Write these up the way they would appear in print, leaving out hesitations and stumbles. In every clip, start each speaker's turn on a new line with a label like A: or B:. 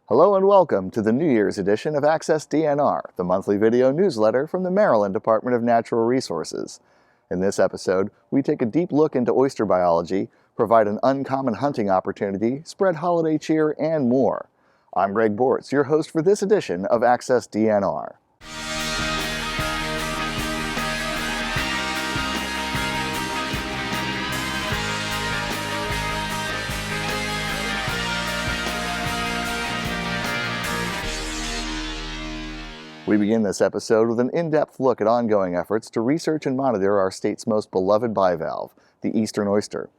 A: Hello and welcome to the New Year's edition of Access DNR, the monthly video newsletter from the Maryland Department of Natural Resources. In this episode, we take a deep look into oyster biology, provide an uncommon hunting opportunity, spread holiday cheer, and more. I'm Greg Bortz, your host for this edition of Access DNR. We begin this episode with an in-depth look at ongoing efforts to research and monitor our state's most beloved bivalve, the eastern oyster.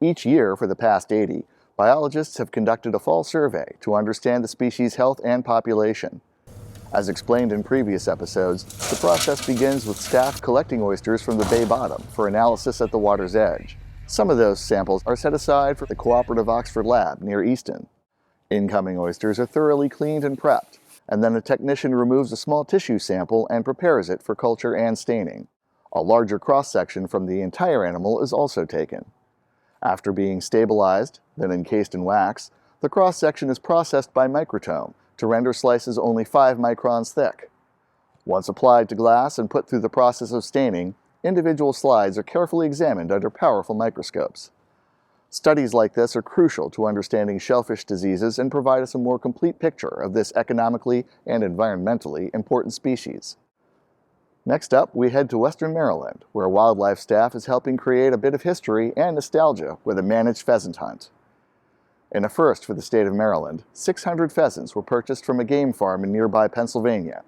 A: Each year for the past 80, biologists have conducted a fall survey to understand the species' health and population. As explained in previous episodes, the process begins with staff collecting oysters from the bay bottom for analysis at the water's edge. Some of those samples are set aside for the Cooperative Oxford Lab near Easton. Incoming oysters are thoroughly cleaned and prepped, and then a technician removes a small tissue sample and prepares it for culture and staining. A larger cross-section from the entire animal is also taken. After being stabilized, then encased in wax, the cross-section is processed by microtome to render slices only 5 microns thick. Once applied to glass and put through the process of staining, individual slides are carefully examined under powerful microscopes. Studies like this are crucial to understanding shellfish diseases and provide us a more complete picture of this economically and environmentally important species. Next up, we head to Western Maryland, where wildlife staff is helping create a bit of history and nostalgia with a managed pheasant hunt. In a first for the state of Maryland, 600 pheasants were purchased from a game farm in nearby Pennsylvania.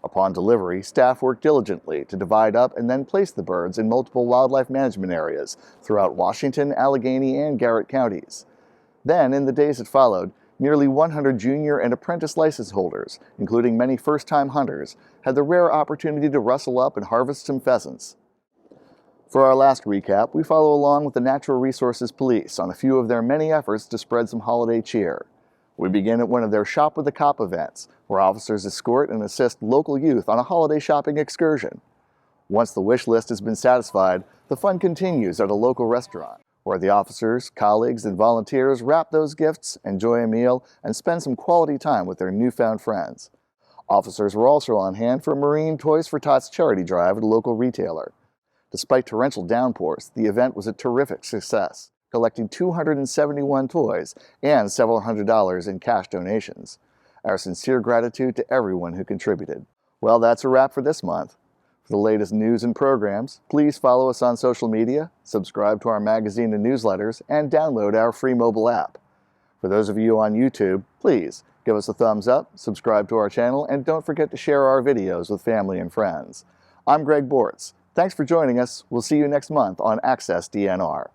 A: Upon delivery, staff worked diligently to divide up and then place the birds in multiple wildlife management areas throughout Washington, Allegheny, and Garrett counties. Then, in the days that followed, nearly 100 junior and apprentice license holders, including many first-time hunters, had the rare opportunity to rustle up and harvest some pheasants. For our last recap, we follow along with the Natural Resources Police on a few of their many efforts to spread some holiday cheer. We begin at one of their Shop with a Cop events, where officers escort and assist local youth on a holiday shopping excursion. Once the wish list has been satisfied, the fun continues at a local restaurant, where the officers, colleagues, and volunteers wrap those gifts, enjoy a meal, and spend some quality time with their newfound friends. Officers were also on hand for a Marine Toys for Tots charity drive at a local retailer. Despite torrential downpours, the event was a terrific success, collecting 271 toys and several $100s in cash donations. Our sincere gratitude to everyone who contributed. Well, that's a wrap for this month. For the latest news and programs, please follow us on social media, subscribe to our magazine and newsletters, and download our free mobile app. For those of you on YouTube, please give us a thumbs up, subscribe to our channel, and don't forget to share our videos with family and friends. I'm Greg Bortz. Thanks for joining us. We'll see you next month on Access DNR.